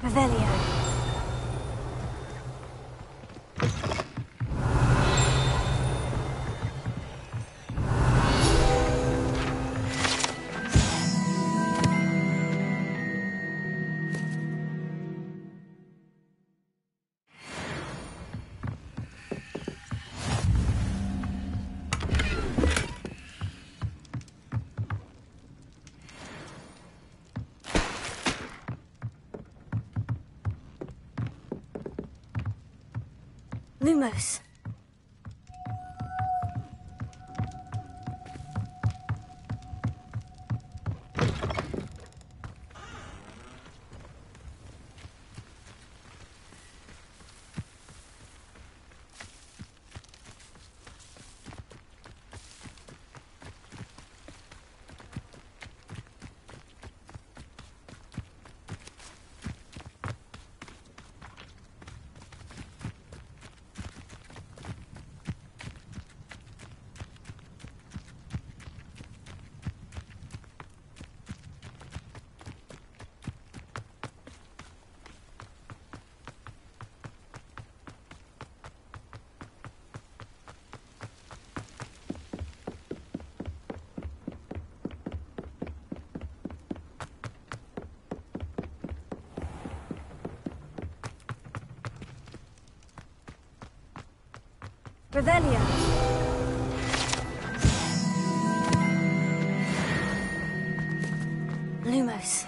Revelio. Lumos. Revelio. Lumos.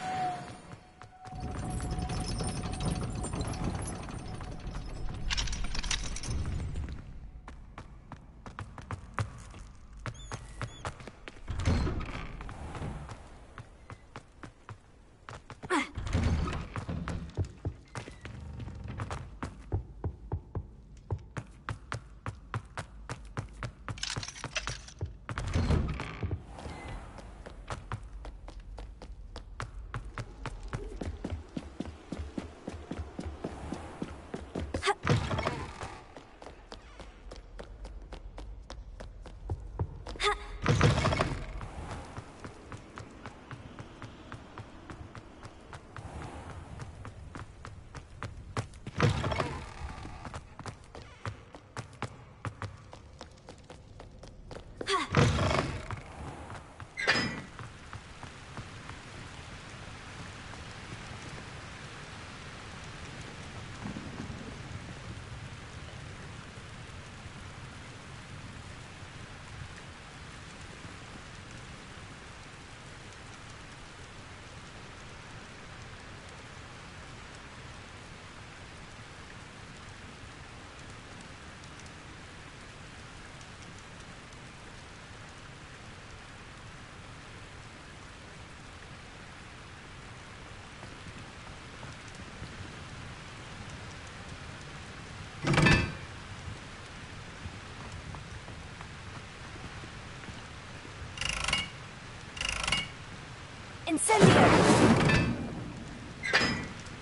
Incendio!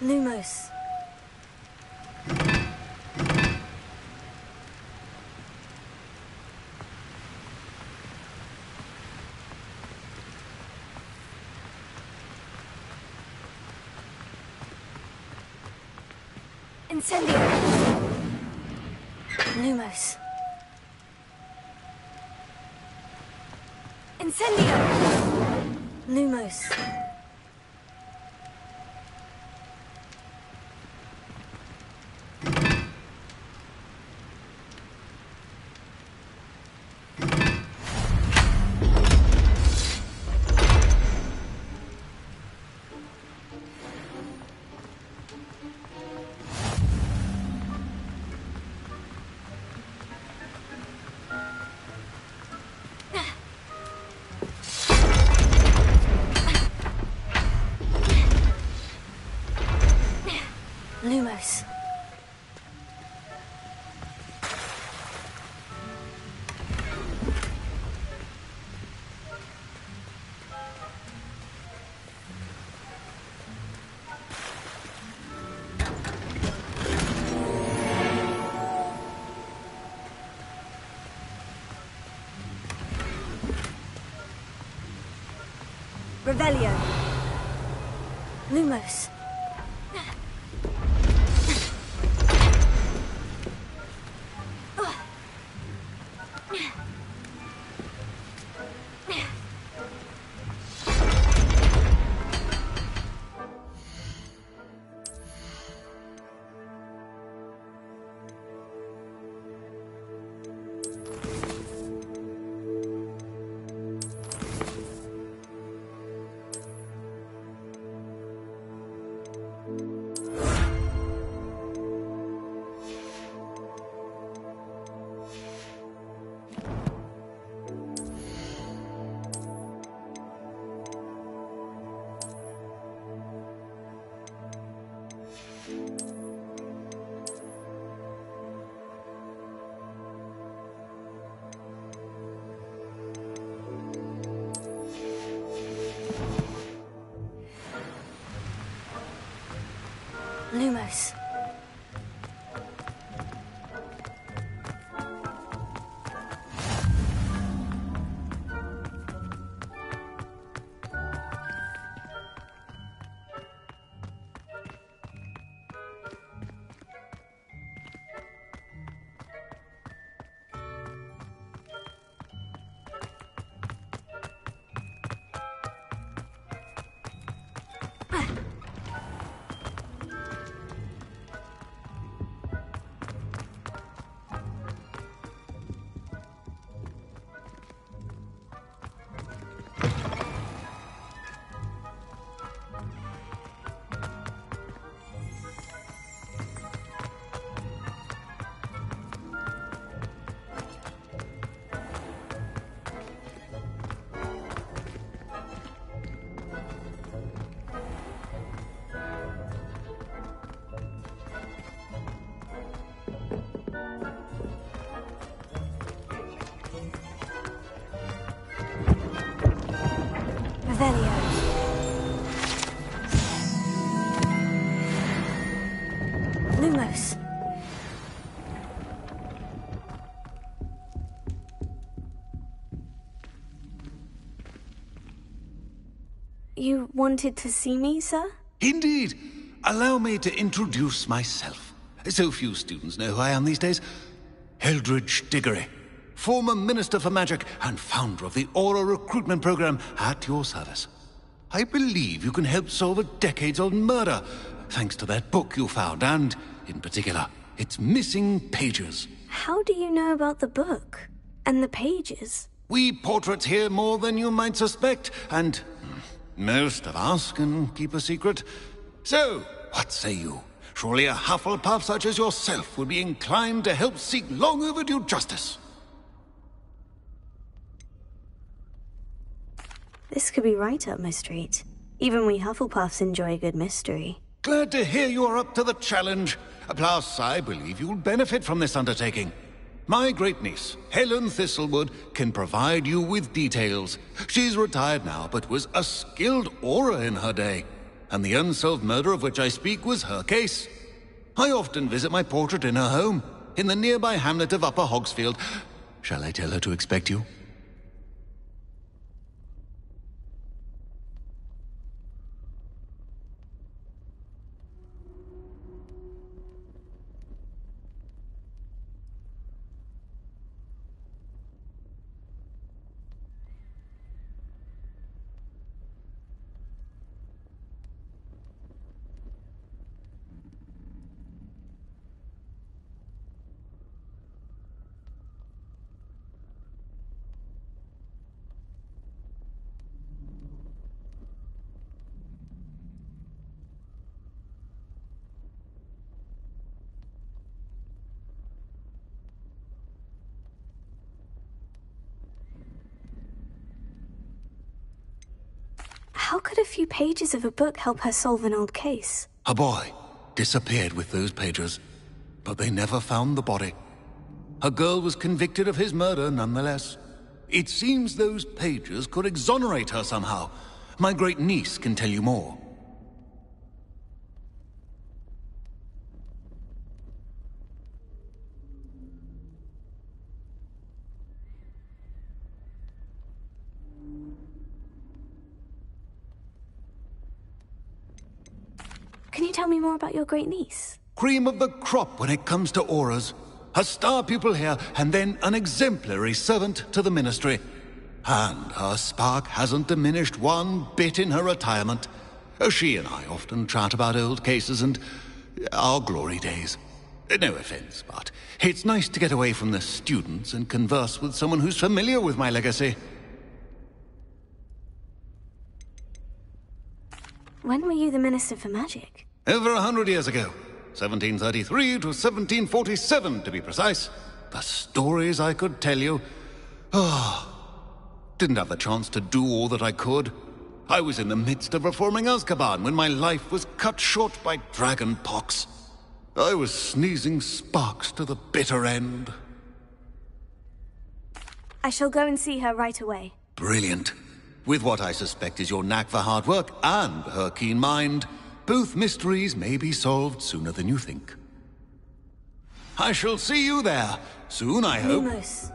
Lumos. Incendio! Lumos. Incendio! Lumos. Lumos. Revelio. Lumos. Lumos. Lumos. You wanted to see me, sir? Indeed. Allow me to introduce myself. So few students know who I am these days. Eldridge Diggory, former Minister for Magic and founder of the Aura Recruitment Program, at your service. I believe you can help solve a decades-old murder, thanks to that book you found, and, in particular, its missing pages. How do you know about the book? And the pages? We portraits hear more than you might suspect, and most of us can keep a secret. So, what say you? Surely a Hufflepuff such as yourself would be inclined to help seek long overdue justice. This could be right up my street. Even we Hufflepuffs enjoy a good mystery. Glad to hear you are up to the challenge. Plus, I believe you'll benefit from this undertaking. My great-niece, Helen Thistlewood, can provide you with details. She's retired now, but was a skilled aura in her day. And the unsolved murder of which I speak was her case. I often visit my portrait in her home, in the nearby hamlet of Upper Hogsfield. Shall I tell her to expect you? How could a few pages of a book help her solve an old case? A boy disappeared with those pages, but they never found the body. A girl was convicted of his murder nonetheless. It seems those pages could exonerate her somehow. My great-niece can tell you more. Can you tell me more about your great-niece? Cream of the crop when it comes to auras. A star pupil here, and then an exemplary servant to the ministry. And her spark hasn't diminished one bit in her retirement. She and I often chat about old cases and our glory days. No offense, but it's nice to get away from the students and converse with someone who's familiar with my legacy. When were you the Minister for Magic? Over 100 years ago. 1733 to 1747, to be precise. The stories I could tell you. Didn't have the chance to do all that I could. I was in the midst of reforming Azkaban when my life was cut short by dragon pox. I was sneezing sparks to the bitter end. I shall go and see her right away. Brilliant. With what I suspect is your knack for hard work and her keen mind, Both mysteries may be solved sooner than you think. I shall see you there soon, I hope. Lumos.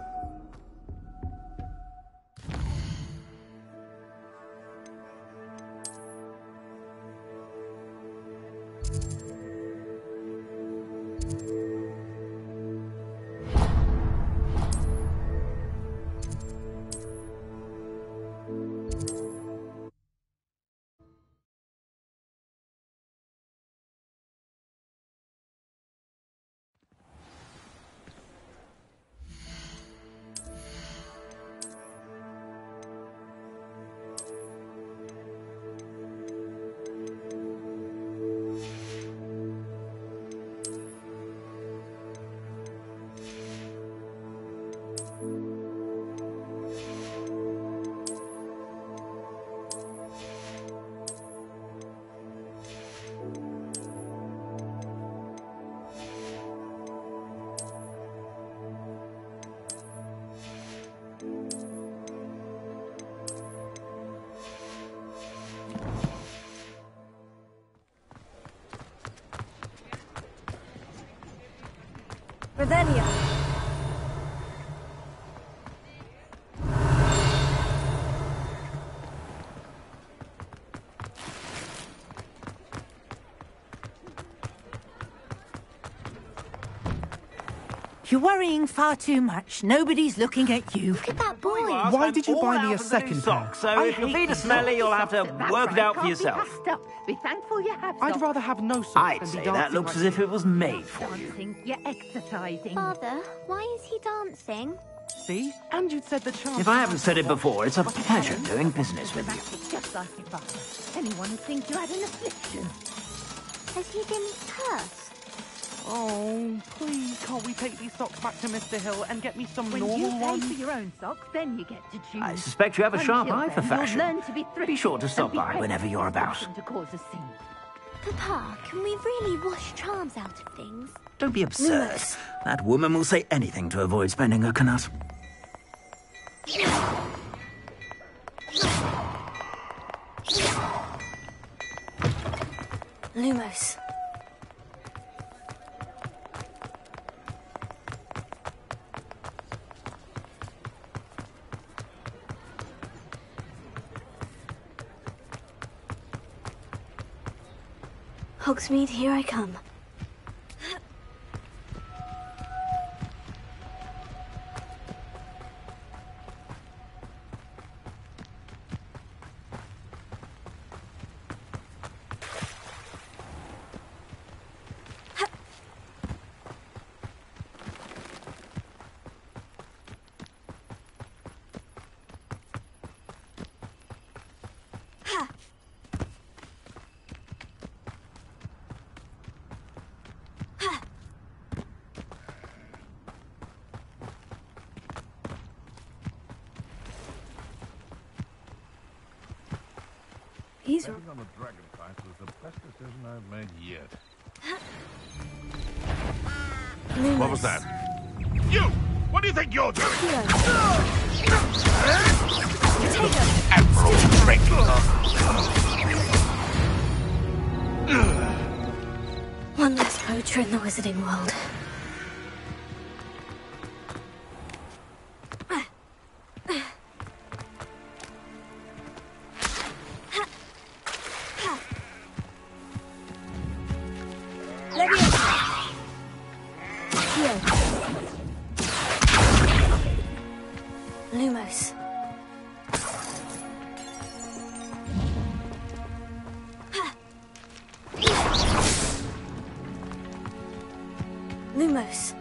Revelio. You're worrying far too much. Nobody's looking at you. Look at that boy. Why did you buy me a second pair? So if your feet are smelly, you'll have to work it out for yourself. Be thankful you have I'd rather have no socks I'd than be say dancing that looks like as if it was made for you. dancing. You're exercising. Father, why is he dancing? See? And you'd said the charm. If I haven't said it before, it's a pleasure doing business with you. Dramatic, just like your father. Anyone would think you had an affliction. Has he been cursed? Oh, please, can't we take these socks back to Mr. Hill and get me some When normal you pay ones? for your own socks, then you get to choose. I suspect you have a sharp Until eye for then, you'll fashion. learn to be Be sure to thrifty stop and be by careful whenever you're about. to cause a scene. Papa, can we really wash charms out of things? Don't be absurd. Lumos. That woman will say anything to avoid spending her knut. Lumos. Hogsmeade, here I come. He's Betting on the dragon fight was the best decision I've made yet. Lumos. What was that? You! What do you think you're doing? Admiral Drake! One less poacher in the wizarding world. Lumos. Lumos.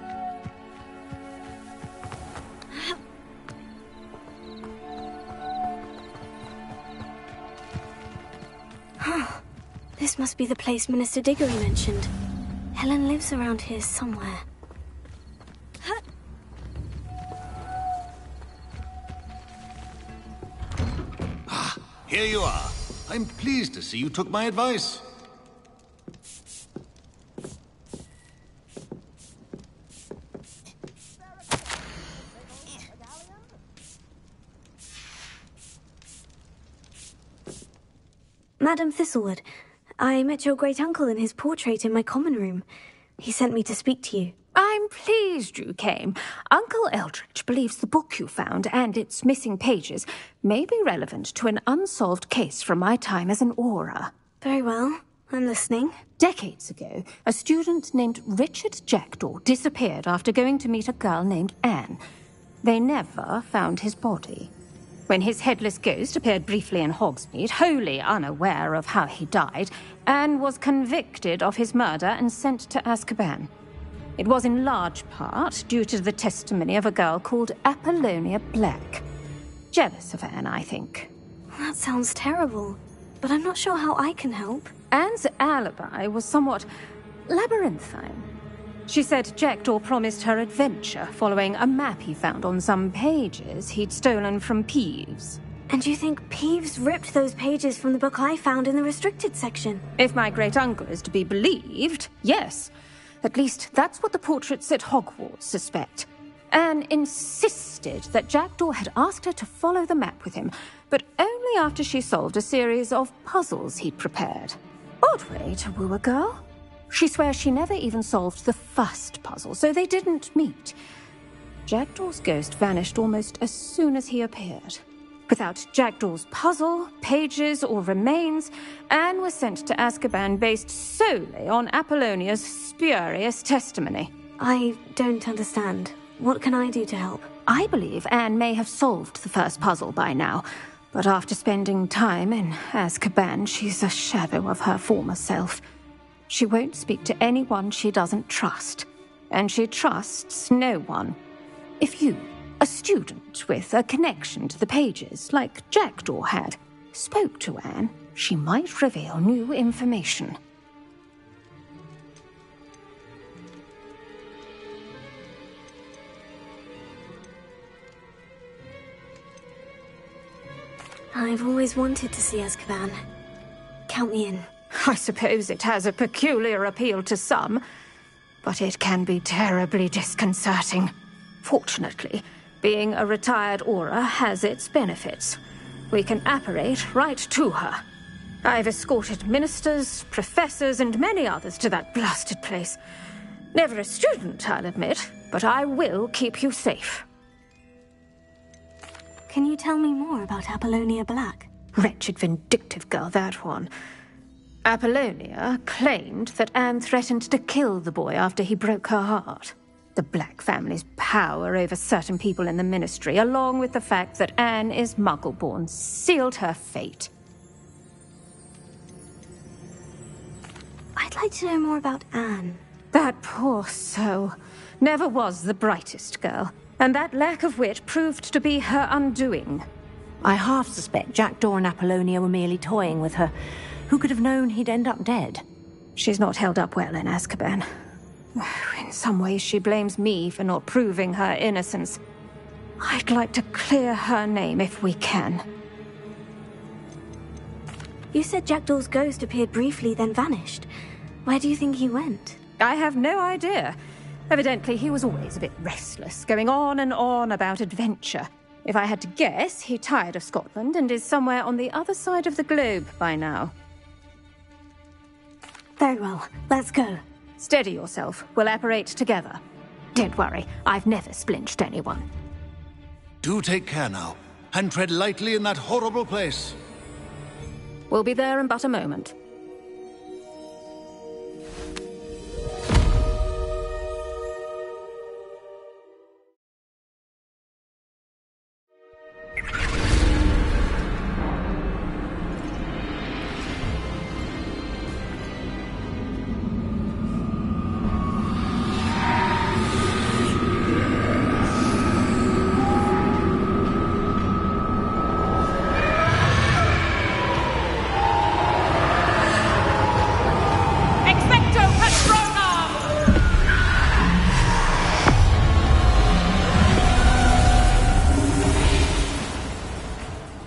This must be the place Minister Diggory mentioned. Helen lives around here somewhere. Here you are. I'm pleased to see you took my advice. Madam Thistlewood, I met your great-uncle in his portrait in my common room. He sent me to speak to you. I'm pleased you came. Uncle Eldridge believes the book you found and its missing pages may be relevant to an unsolved case from my time as an aura. Very well. I'm listening. Decades ago, a student named Richard Jackdaw disappeared after going to meet a girl named Anne. They never found his body. When his headless ghost appeared briefly in Hogsmeade, wholly unaware of how he died, Anne was convicted of his murder and sent to Azkaban. It was in large part due to the testimony of a girl called Apollonia Black. Jealous of Anne, I think. That sounds terrible, but I'm not sure how I can help. Anne's alibi was somewhat labyrinthine. She said Jackdaw promised her adventure following a map he found on some pages he'd stolen from Peeves. And you think Peeves ripped those pages from the book I found in the restricted section? If my great-uncle is to be believed, yes. At least that's what the portraits at Hogwarts suspect. Anne insisted that Jackdaw had asked her to follow the map with him, but only after she solved a series of puzzles he'd prepared. Odd way to woo a girl. She swears she never even solved the first puzzle, so they didn't meet. Jackdaw's ghost vanished almost as soon as he appeared. Without Jackdaw's puzzle, pages, or remains, Anne was sent to Azkaban based solely on Apollonia's spurious testimony. I don't understand. What can I do to help? I believe Anne may have solved the first puzzle by now, but after spending time in Azkaban, she's a shadow of her former self. She won't speak to anyone she doesn't trust, and she trusts no one. If you, a student with a connection to the pages, like Jackdaw had, spoke to Anne, she might reveal new information. I've always wanted to see Azkaban. Count me in. I suppose it has a peculiar appeal to some, but it can be terribly disconcerting. Fortunately, being a retired aura has its benefits. We can apparate right to her. I've escorted ministers, professors, and many others to that blasted place. Never a student, I'll admit, but I will keep you safe. Can you tell me more about Apollonia Black? Wretched, vindictive girl, that one. Apollonia claimed that Anne threatened to kill the boy after he broke her heart. The Black family's power over certain people in the ministry, along with the fact that Anne is Muggle-born, sealed her fate. I'd like to know more about Anne. That poor soul never was the brightest girl, and that lack of wit proved to be her undoing. I half suspect Jackdaw and Apollonia were merely toying with her. Who could have known he'd end up dead? She's not held up well in Azkaban. In some ways, she blames me for not proving her innocence. I'd like to clear her name if we can. You said Jackdaw's ghost appeared briefly, then vanished. Where do you think he went? I have no idea. Evidently, he was always a bit restless, going on and on about adventure. If I had to guess, he tired of Scotland and is somewhere on the other side of the globe by now. Very well. Let's go. Steady yourself. We'll apparate together. Don't worry, I've never splinched anyone. Do take care now, and tread lightly in that horrible place. We'll be there in but a moment.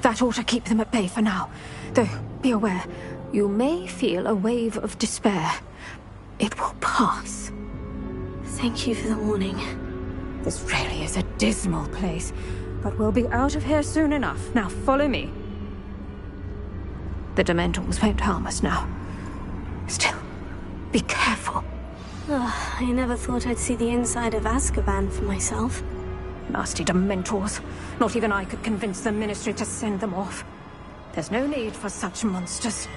That ought to keep them at bay for now. Though, be aware, you may feel a wave of despair. It will pass. Thank you for the warning. This really is a dismal place, but we'll be out of here soon enough. Now follow me. The Dementors won't harm us now. Still, be careful. I never thought I'd see the inside of Azkaban for myself. Nasty Dementors. Not even I could convince the Ministry to send them off. There's no need for such monsters.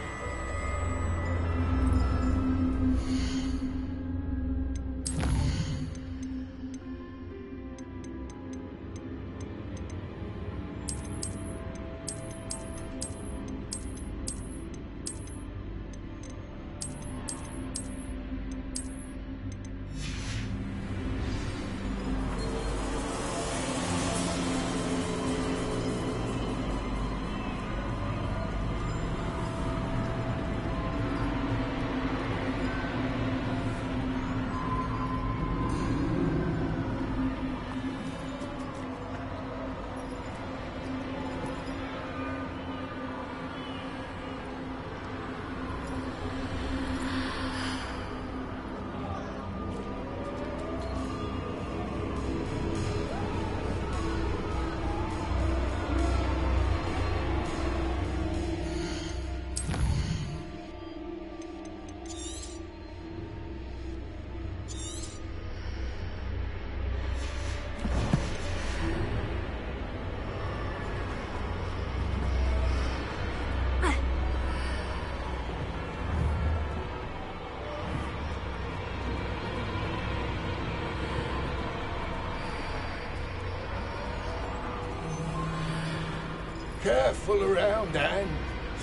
Careful around, Anne.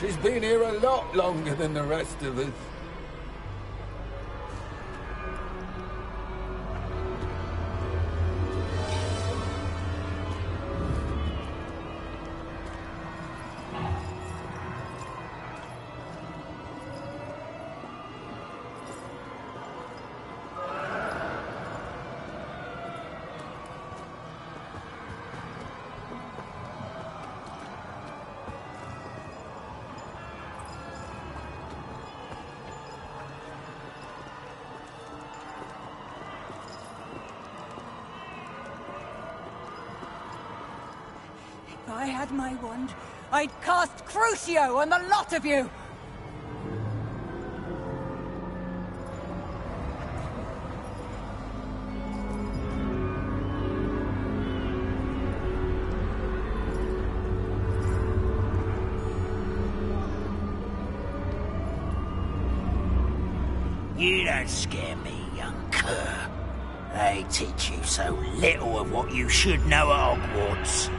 She's been here a lot longer than the rest of us. If I had my wand, I'd cast Crucio on the lot of you! You don't scare me, young cur. They teach you so little of what you should know at Hogwarts.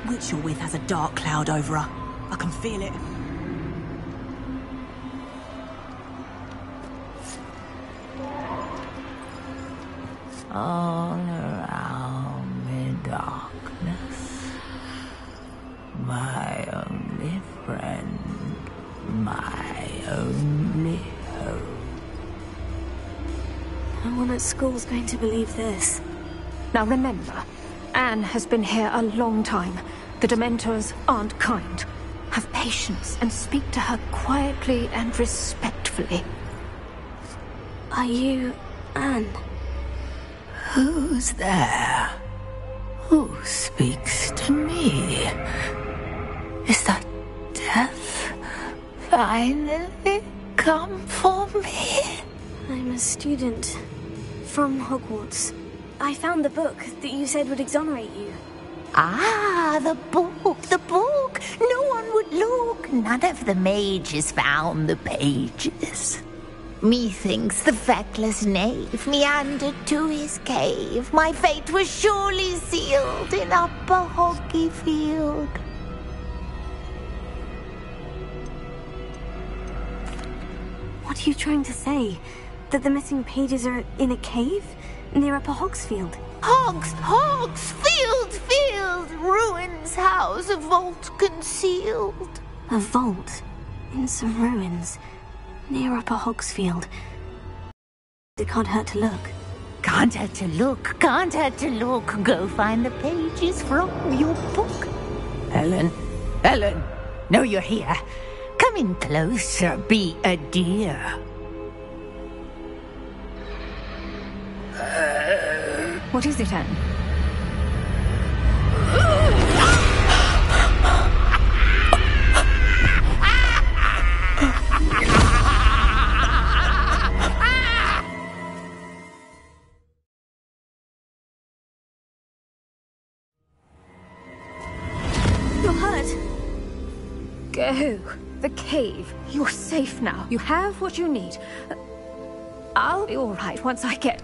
Witch you're with has a dark cloud over her. I can feel it. All around me darkness. My only friend. My only hope. No one at school's going to believe this. Now remember, Anne has been here a long time. The Dementors aren't kind. Have patience and speak to her quietly and respectfully. Are you Anne? Who's there? Who speaks to me? Is that death finally come for me? I'm a student from Hogwarts. I found the book that you said would exonerate you. Ah, the book, the book! No one would look. None of the mages found the pages. Methinks the feckless knave meandered to his cave. My fate was surely sealed in Upper Hoggyfield. What are you trying to say? that the missing pages are in a cave near Upper Hogsfield. Field, ruins house, a vault concealed. A vault in some ruins near Upper Hogsfield. It can't hurt to look. Can't hurt to look. Go find the pages from your book. Helen, know you're here. Come in closer, be a dear. What is it, Anne? You're hurt. Go. The cave. You're safe now. You have what you need. I'll be all right once I get...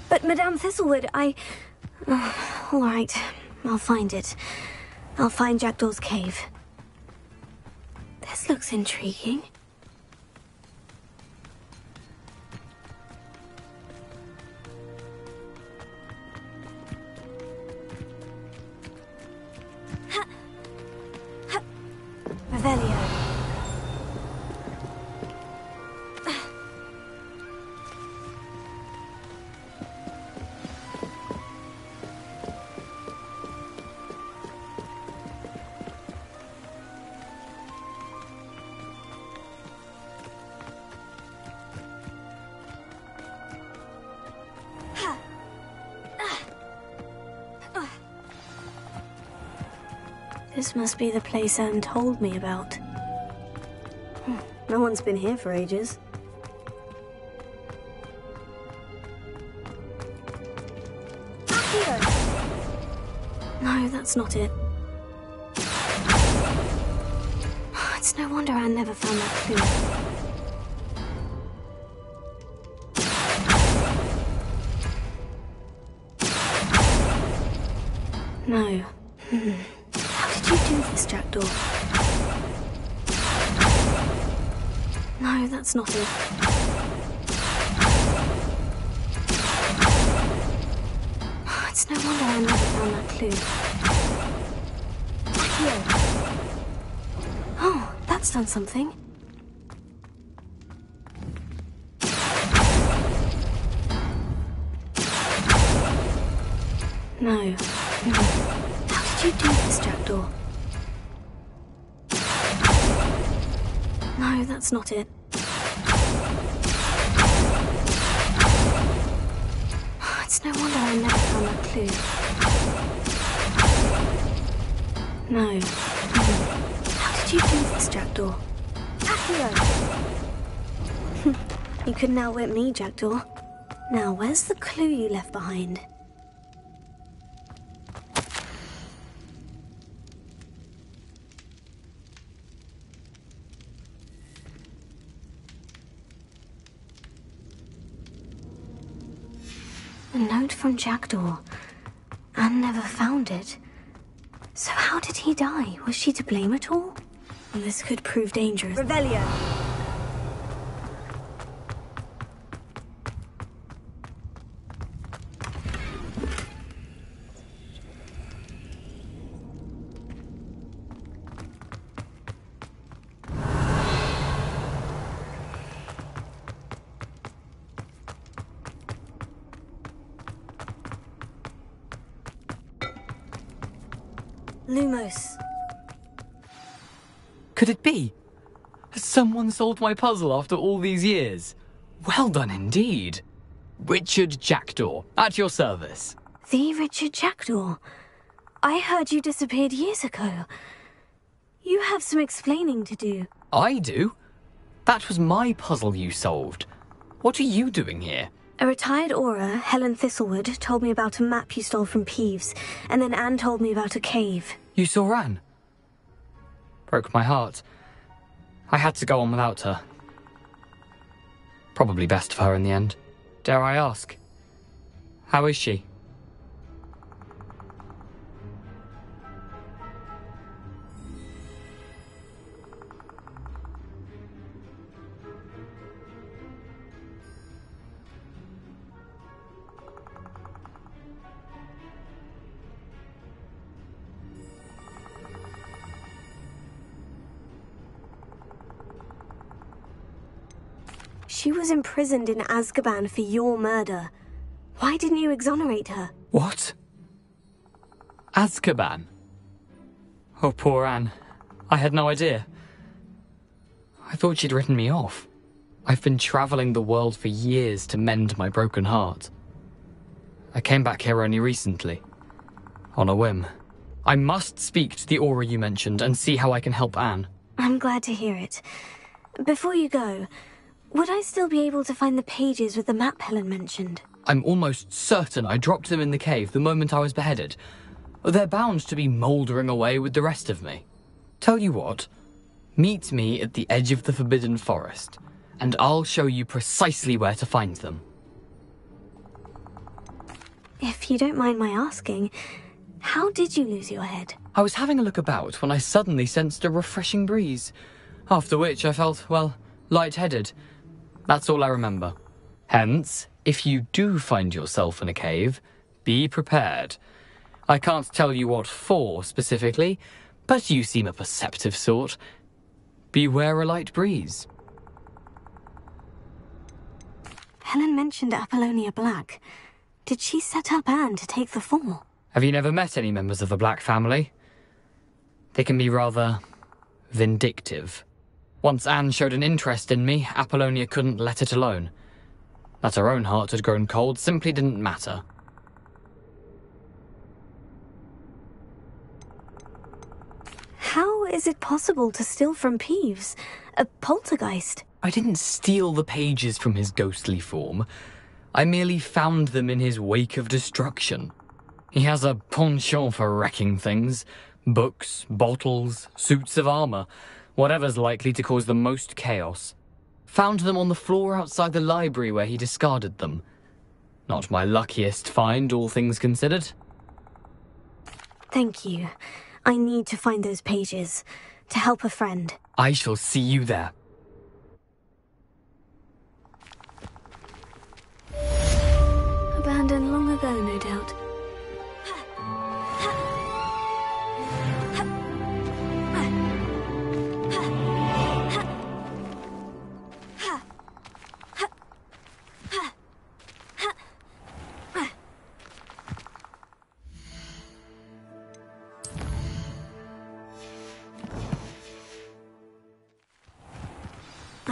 But Madame Thistlewood, all right, I'll find it. I'll find Jackdaw's cave. This looks intriguing. Revelio. This must be the place Anne told me about. No one's been here for ages. No, that's not it. It's no wonder Anne never found that clue. No. How did you do this, Jackdaw? No, that's not it. It's no wonder I never found that clue. Oh, that's done something. No. How did you do this, Jackdaw? No, that's not it. It's no wonder I never found that clue. No. How did you do this, Jackdaw? You couldn't outwit me, Jackdaw. Now, where's the clue you left behind? A note from Jackdaw. Anne never found it. So how did he die? Was she to blame at all? Well, this could prove dangerous. Revelio! Lumos. Could it be? Has someone solved my puzzle after all these years? Well done indeed. Richard Jackdaw, at your service. The Richard Jackdaw? I heard you disappeared years ago. You have some explaining to do. I do? That was my puzzle you solved. What are you doing here? A retired Aura, Helen Thistlewood, told me about a map you stole from Peeves, and then Anne told me about a cave. You saw Anne? Broke my heart. I had to go on without her. Probably best for her in the end. Dare I ask? How is she? She was imprisoned in Azkaban for your murder. Why didn't you exonerate her? What? Azkaban? Oh, poor Anne. I had no idea. I thought she'd written me off. I've been travelling the world for years to mend my broken heart. I came back here only recently. On a whim. I must speak to the aura you mentioned and see how I can help Anne. I'm glad to hear it. Before you go, would I still be able to find the pages with the map Helen mentioned? I'm almost certain I dropped them in the cave the moment I was beheaded. They're bound to be mouldering away with the rest of me. Tell you what, meet me at the edge of the Forbidden Forest, and I'll show you precisely where to find them. If you don't mind my asking, how did you lose your head? I was having a look about when I suddenly sensed a refreshing breeze, after which I felt, well, lightheaded. That's all I remember. Hence, if you do find yourself in a cave, be prepared. I can't tell you what for specifically, but you seem a perceptive sort. Beware a light breeze. Helen mentioned Apollonia Black. Did she set up Anne to take the fall? Have you never met any members of the Black family? They can be rather vindictive. Once Anne showed an interest in me, Apollonia couldn't let it alone. That her own heart had grown cold simply didn't matter. How is it possible to steal from Peeves? A poltergeist? I didn't steal the pages from his ghostly form. I merely found them in his wake of destruction. He has a penchant for wrecking things. Books, bottles, suits of armour. Whatever's likely to cause the most chaos. Found them on the floor outside the library where he discarded them. Not my luckiest find, all things considered. Thank you. I need to find those pages. To help a friend. I shall see you there. Abandoned long ago, no doubt.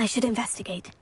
I should investigate.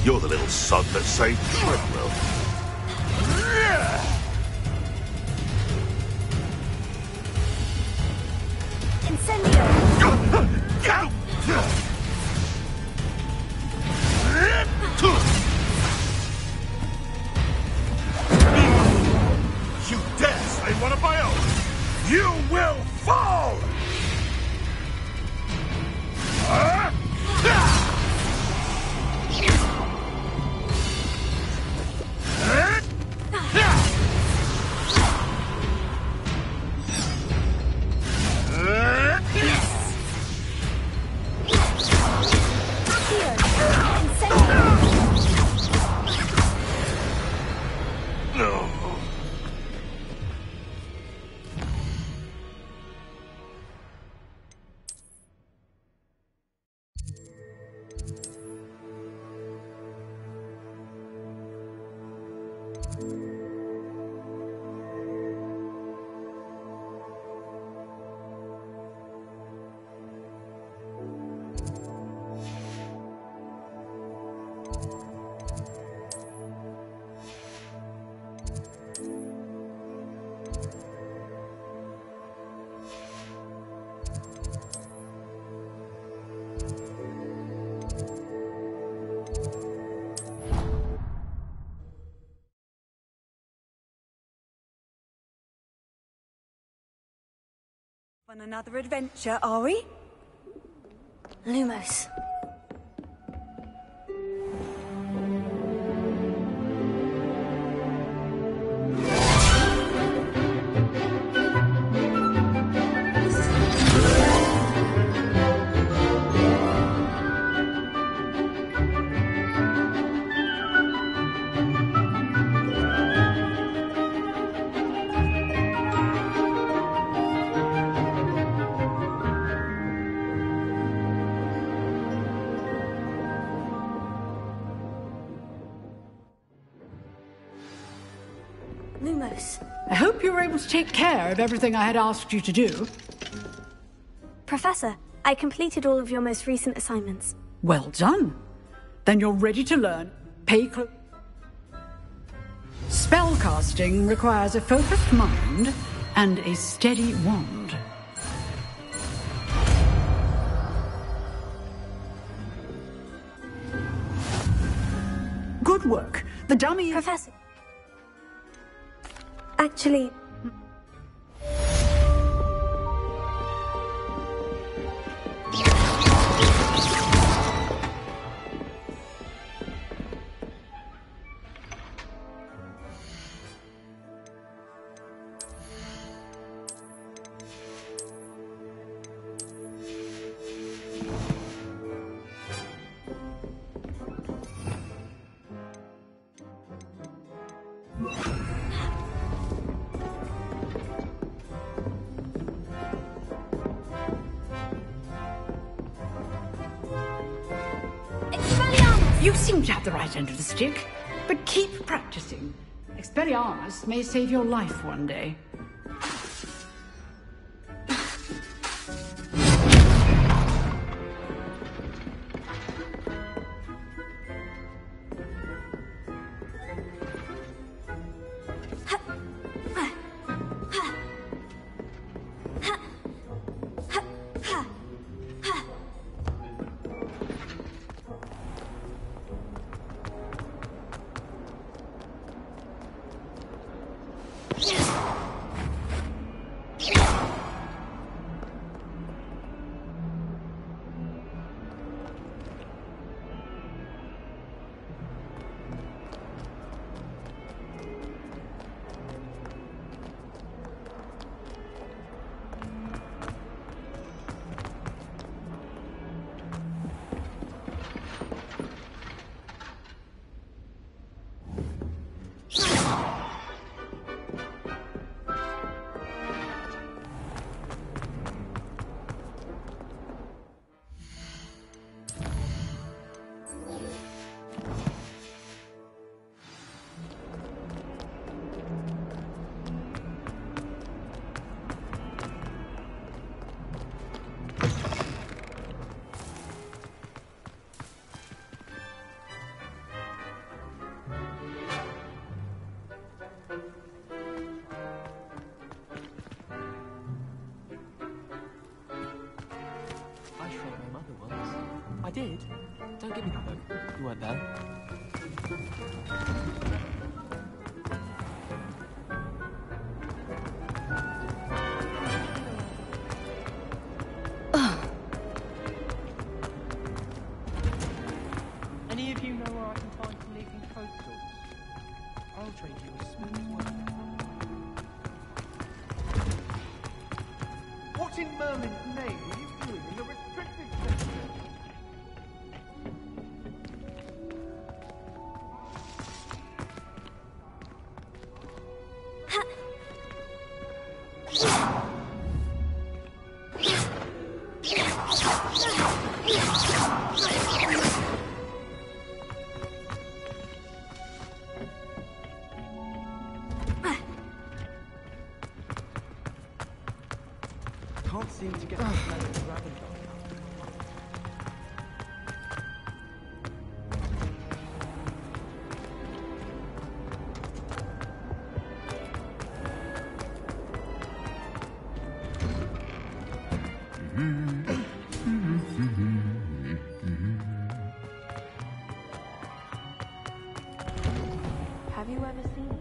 You're the little sod that saved Treadwell. You dare slay one of my own! You will fall! On another adventure, are we? Lumos. Lumos. I hope you were able to take care of everything I had asked you to do. Professor, I completed all of your most recent assignments. Well done. Then you're ready to learn. Pay close. Spellcasting requires a focused mind and a steady wand. Good work. The dummy... Professor... Actually... You seem to have the right end of the stick, but keep practicing. Expelliarmus may save your life one day. did. Don't give me that look. You weren't there. Any of you know where I can find some leafing coastals? I'll trade you a smooth one. What in Merlin's name are you doing in the restricted section? Can't seem to get the planet to grab it. Have you ever seen it?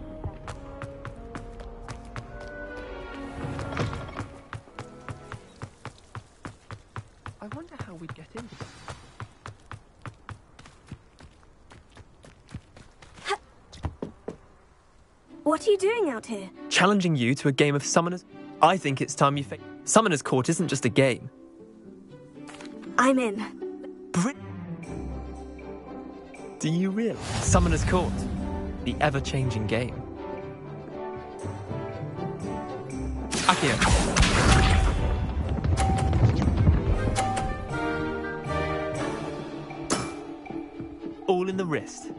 we'd get in together. What are you doing out here? Challenging you to a game of Summoners. I think it's time you Summoners Court isn't just a game. I'm in. Do you really? Summoners Court. The ever-changing game. Akio. All in the wrist.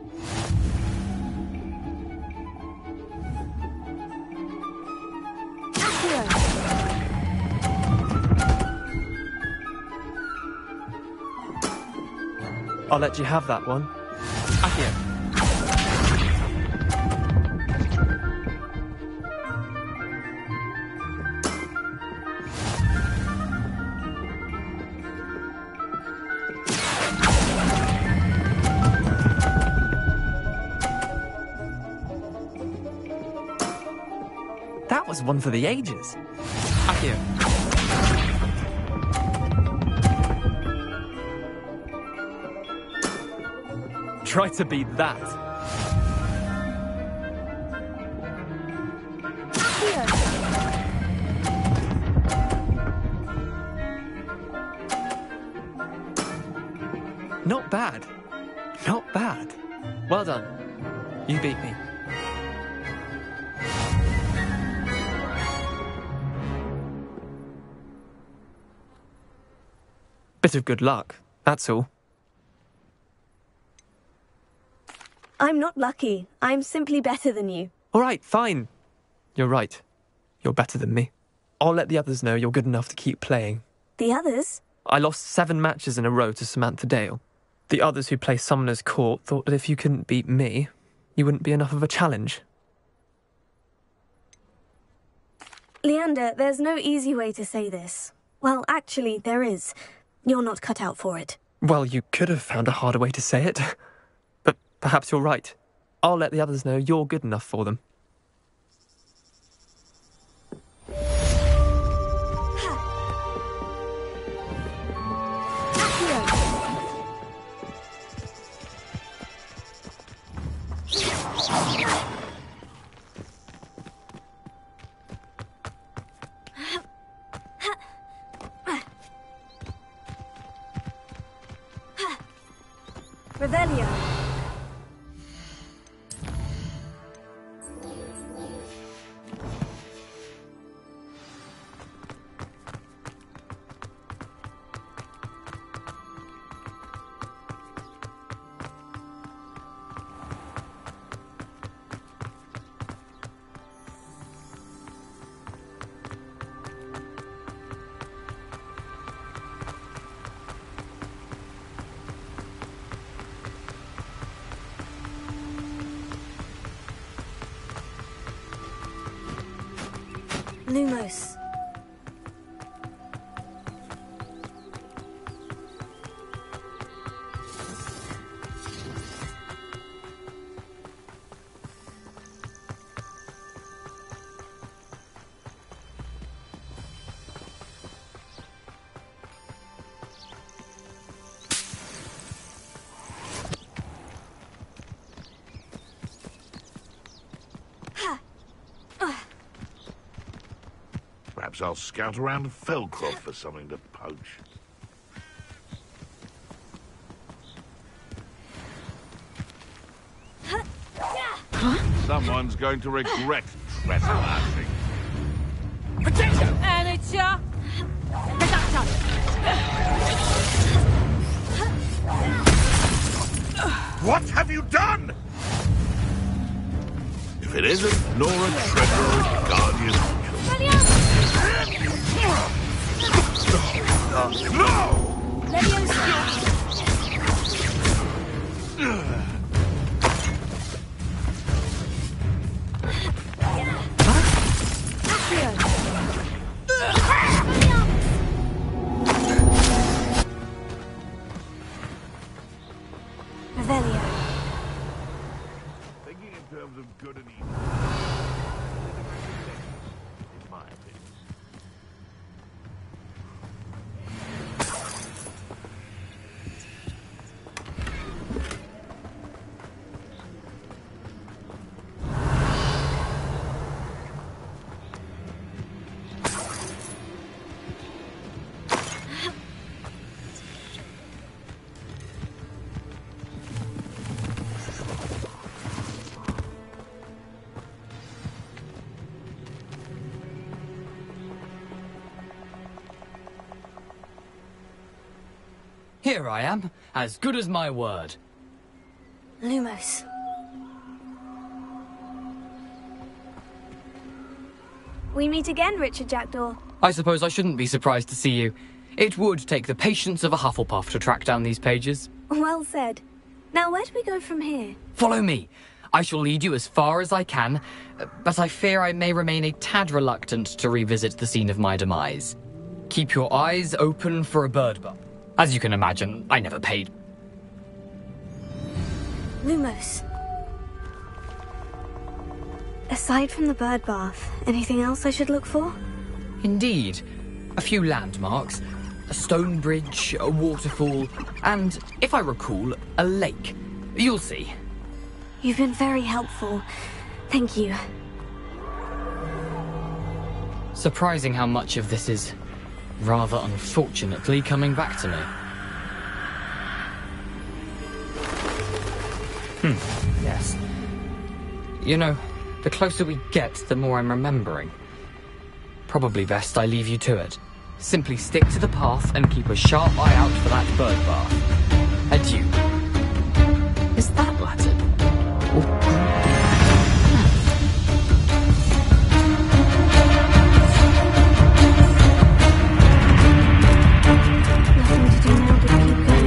I'll let you have that one. Akio. That was one for the ages. Akio. Try to beat that. Not bad. Not bad. Well done. You beat me. Bit of good luck, that's all. I'm not lucky. I'm simply better than you. All right, fine. You're right. You're better than me. I'll let the others know you're good enough to keep playing. The others? I lost 7 matches in a row to Samantha Dale. The others who play Summoner's Court thought that if you couldn't beat me, you wouldn't be enough of a challenge. Leander, there's no easy way to say this. Well, actually, there is. You're not cut out for it. Well, you could have found a harder way to say it. But perhaps you're right. I'll let the others know you're good enough for them. Revelio. Lumos. Perhaps I'll scout around Felcroft for something to poach. Someone's going to regret trespassing. What have you done? If it isn't Nora Treadwell's guardian angel. No! Thinking in terms of good and evil. In my opinion. Here I am, as good as my word. Lumos. We meet again, Richard Jackdaw. I suppose I shouldn't be surprised to see you. It would take the patience of a Hufflepuff to track down these pages. Well said. Now, where do we go from here? Follow me. I shall lead you as far as I can, but I fear I may remain a tad reluctant to revisit the scene of my demise. Keep your eyes open for a bird bath. As you can imagine, I never paid. Lumos. Aside from the bird bath, anything else I should look for? Indeed. A few landmarks, a stone bridge, a waterfall, and, if I recall, a lake. You'll see. You've been very helpful. Thank you. Surprising how much of this is, rather unfortunately, coming back to me. Yes. You know, the closer we get, the more I'm remembering. Probably best I leave you to it. Simply stick to the path and keep a sharp eye out for that bird bath. Adieu. Is that Latin? Nothing to do now but keep going.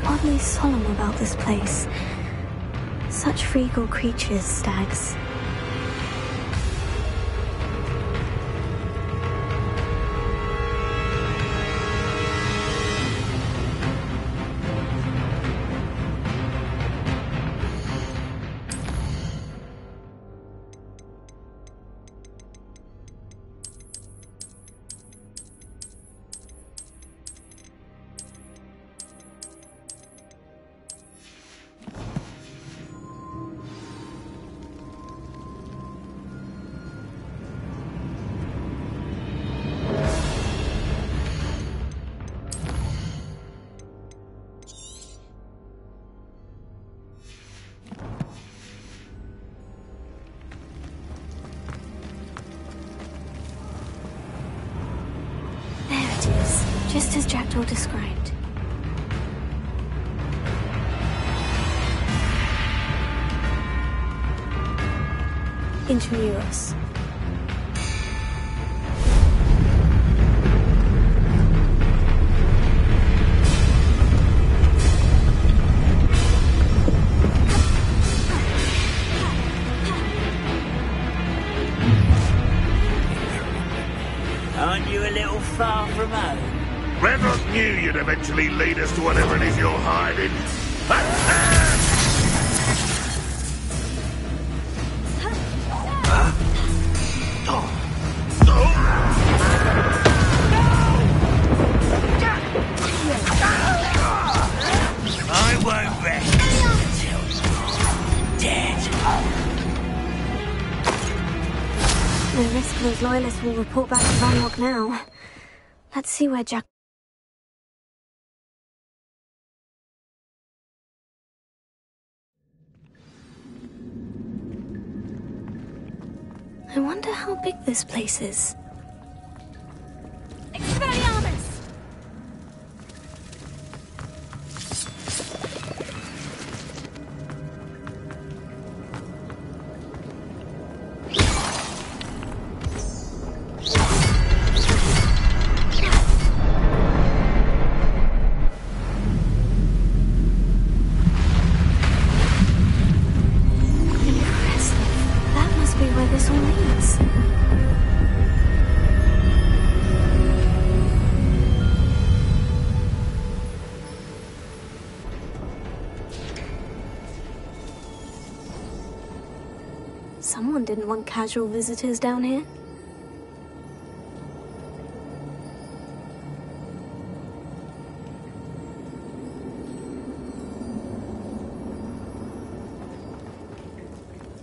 Oddly solemn about this place. Such regal creatures, stags. Just as Jackdaw described. Intramuros. Aren't you a little far from home? Redrock knew you'd eventually lead us to whatever it is you're hiding. I won't rest until you're dead. No risk those loyalists will report back to Vanlock now. Let's see where Jack... I wonder how big this place is. Expelliarmus! Impressive. That must be where this all leads. Someone didn't want casual visitors down here.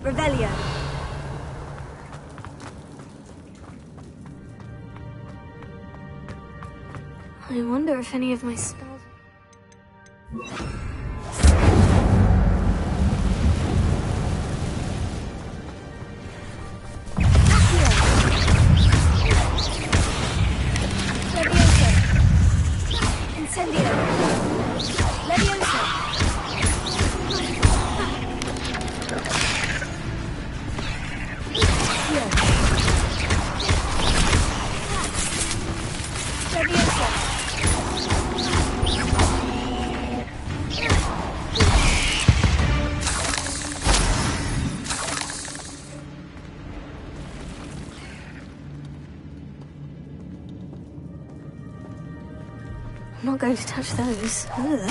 Revelio. I wonder if any of my spells... I'm not going to touch those. Ugh.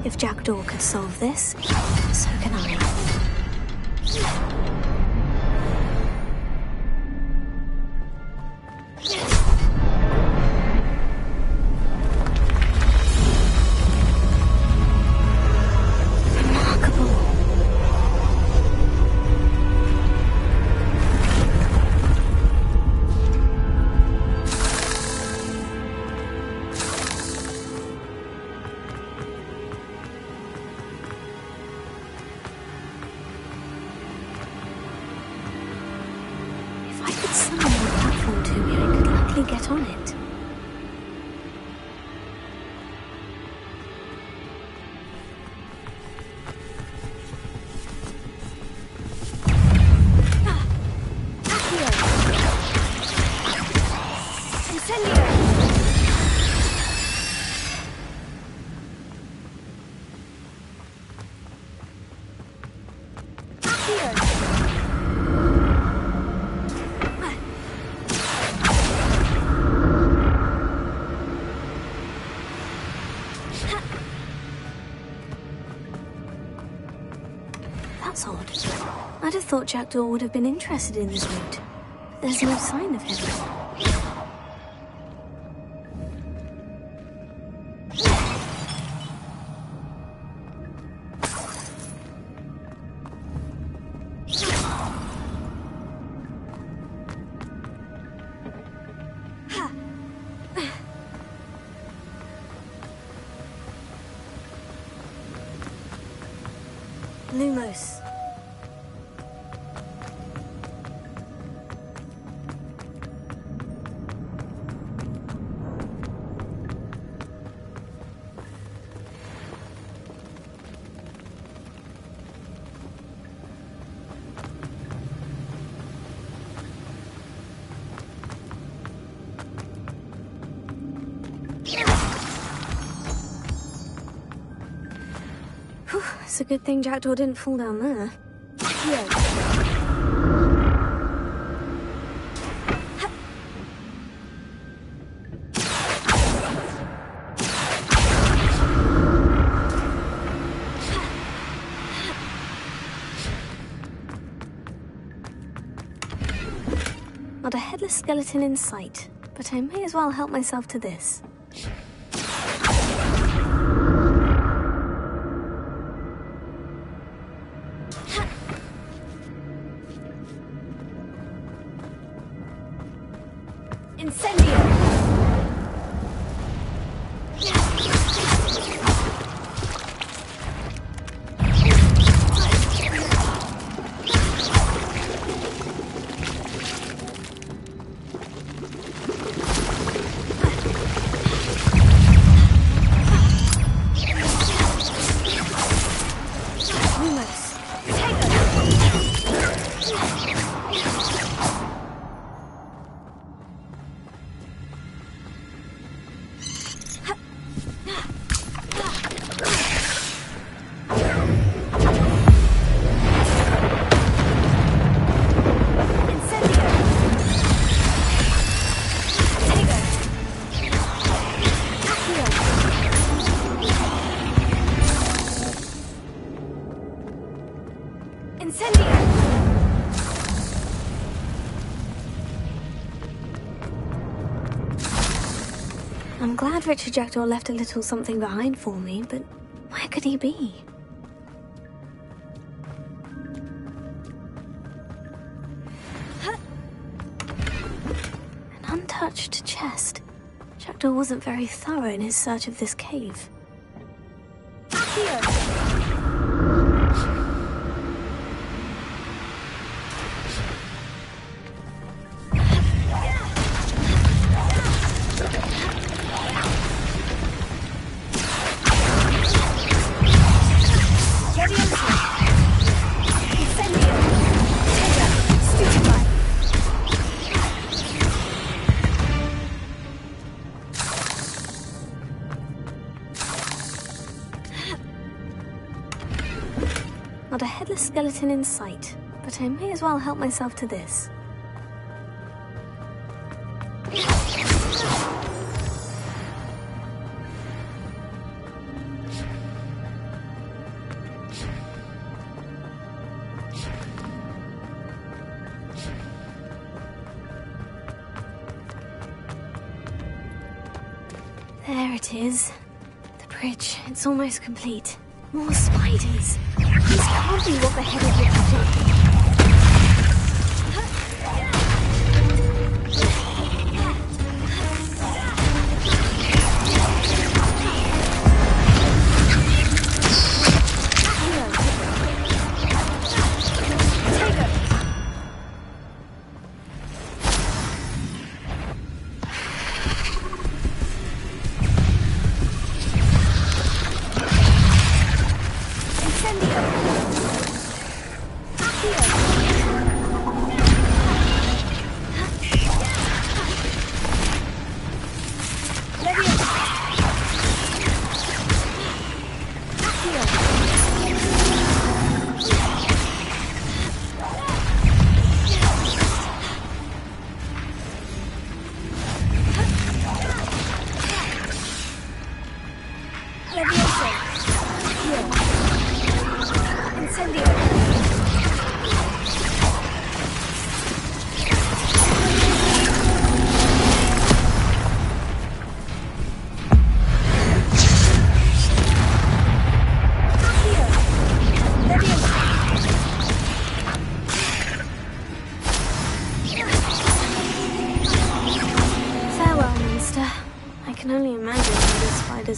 If Jackdaw could solve this, so can I. Get on it. That's odd. I'd have thought Jackdaw would have been interested in this route. There's no sign of him. Lumos. It's a good thing Jackdaw didn't fall down there. Not a headless skeleton in sight, but I may as well help myself to this. Incendio! I'm glad Richard Jackdaw left a little something behind for me, but where could he be? An untouched chest. Jackdaw wasn't very thorough in his search of this cave. Here. Not a headless skeleton in sight, but I may as well help myself to this. There it is. The bridge, it's almost complete. More spiders. This can't be what the head of it did.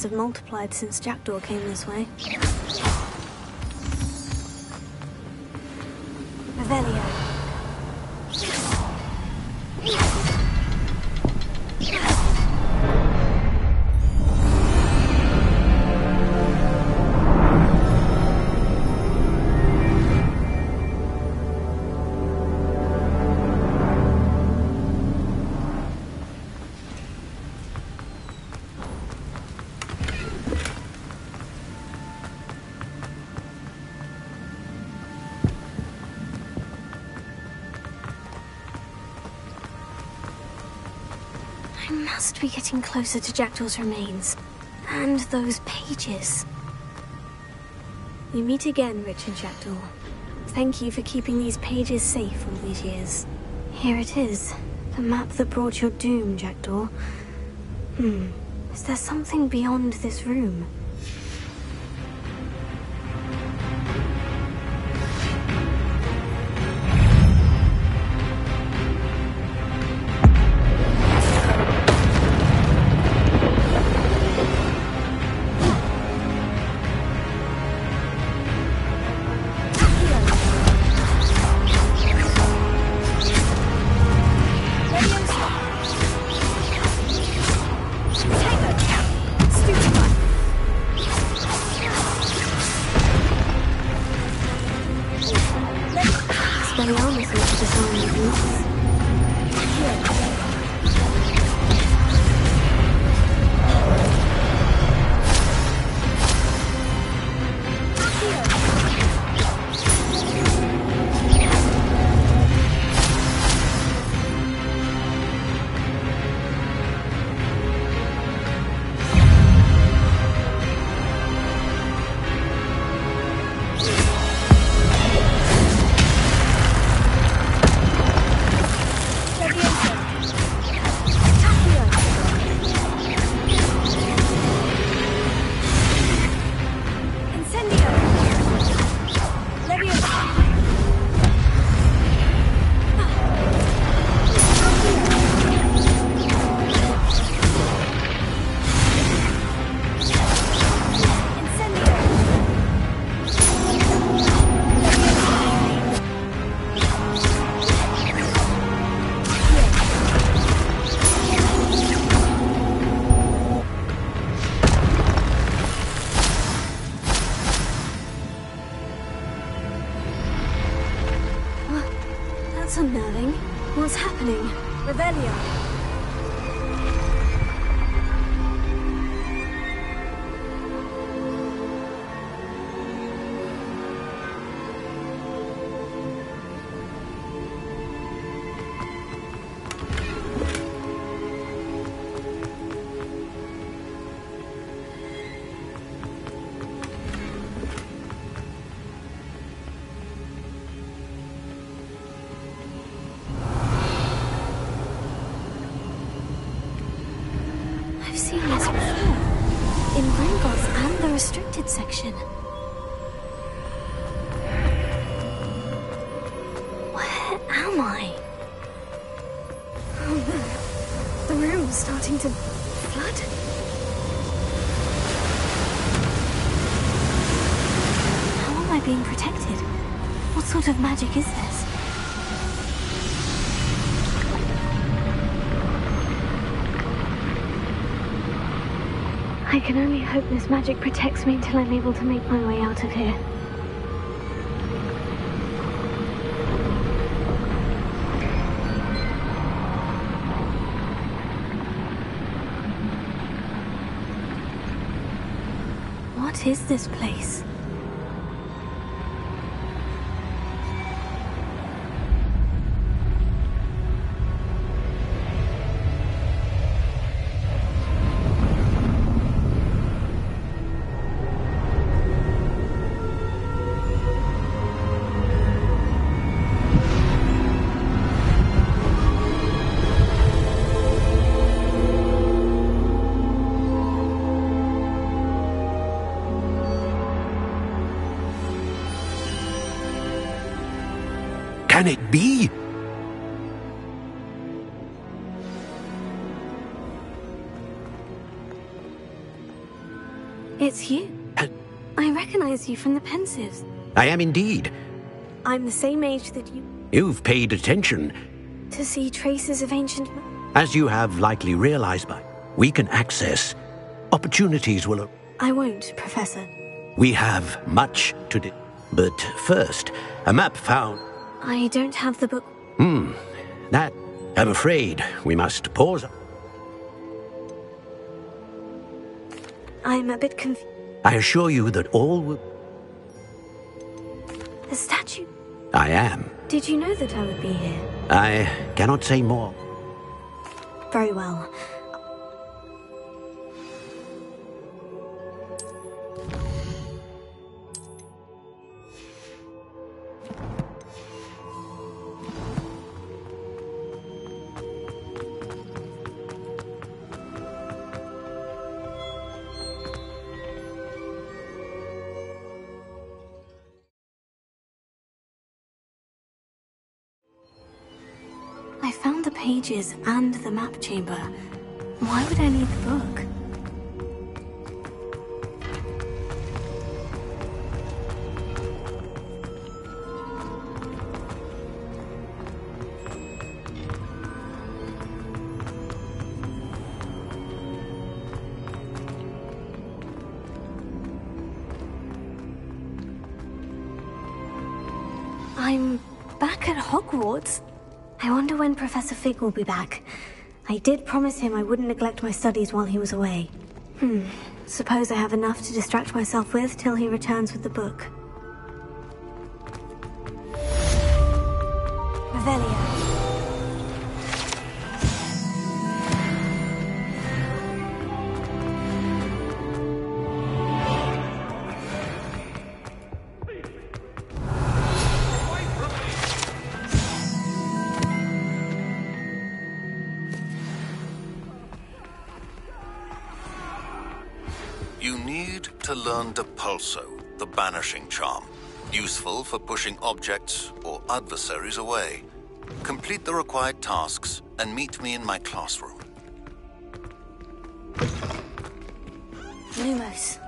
Have multiplied since Jackdaw came this way. Revelio. I must be getting closer to Jackdaw's remains. And those pages. We meet again, Richard Jackdaw. Thank you for keeping these pages safe all these years. Here it is. The map that brought your doom, Jackdaw. Is there something beyond this room? That's unnerving. What's happening? Revelio. I've seen this before. In Gringotts and the restricted section. Where am I? Oh, the room's starting to flood. How am I being protected? What sort of magic is this? I can only hope this magic protects me until I'm able to make my way out of here. What is this place? Can it be? It's you. I recognize you from the Pensives. I am indeed. I'm the same age that you... You've paid attention. To see traces of ancient... As you have likely realized by, we can access. Opportunities will... I won't, Professor. We have much to do. But first, a map found... I don't have the book. That... I'm afraid we must pause. I'm a bit confused. I assure you that all will... The statue? I am. Did you know that I would be here? I cannot say more. Very well. I found the pages and the map chamber. Why would I need the book? I'm back at Hogwarts. I wonder when Professor Fig will be back. I did promise him I wouldn't neglect my studies while he was away. Suppose I have enough to distract myself with till he returns with the book. Revelio. You need to learn Depulso, the banishing charm. Useful for pushing objects or adversaries away. Complete the required tasks and meet me in my classroom. Lumos.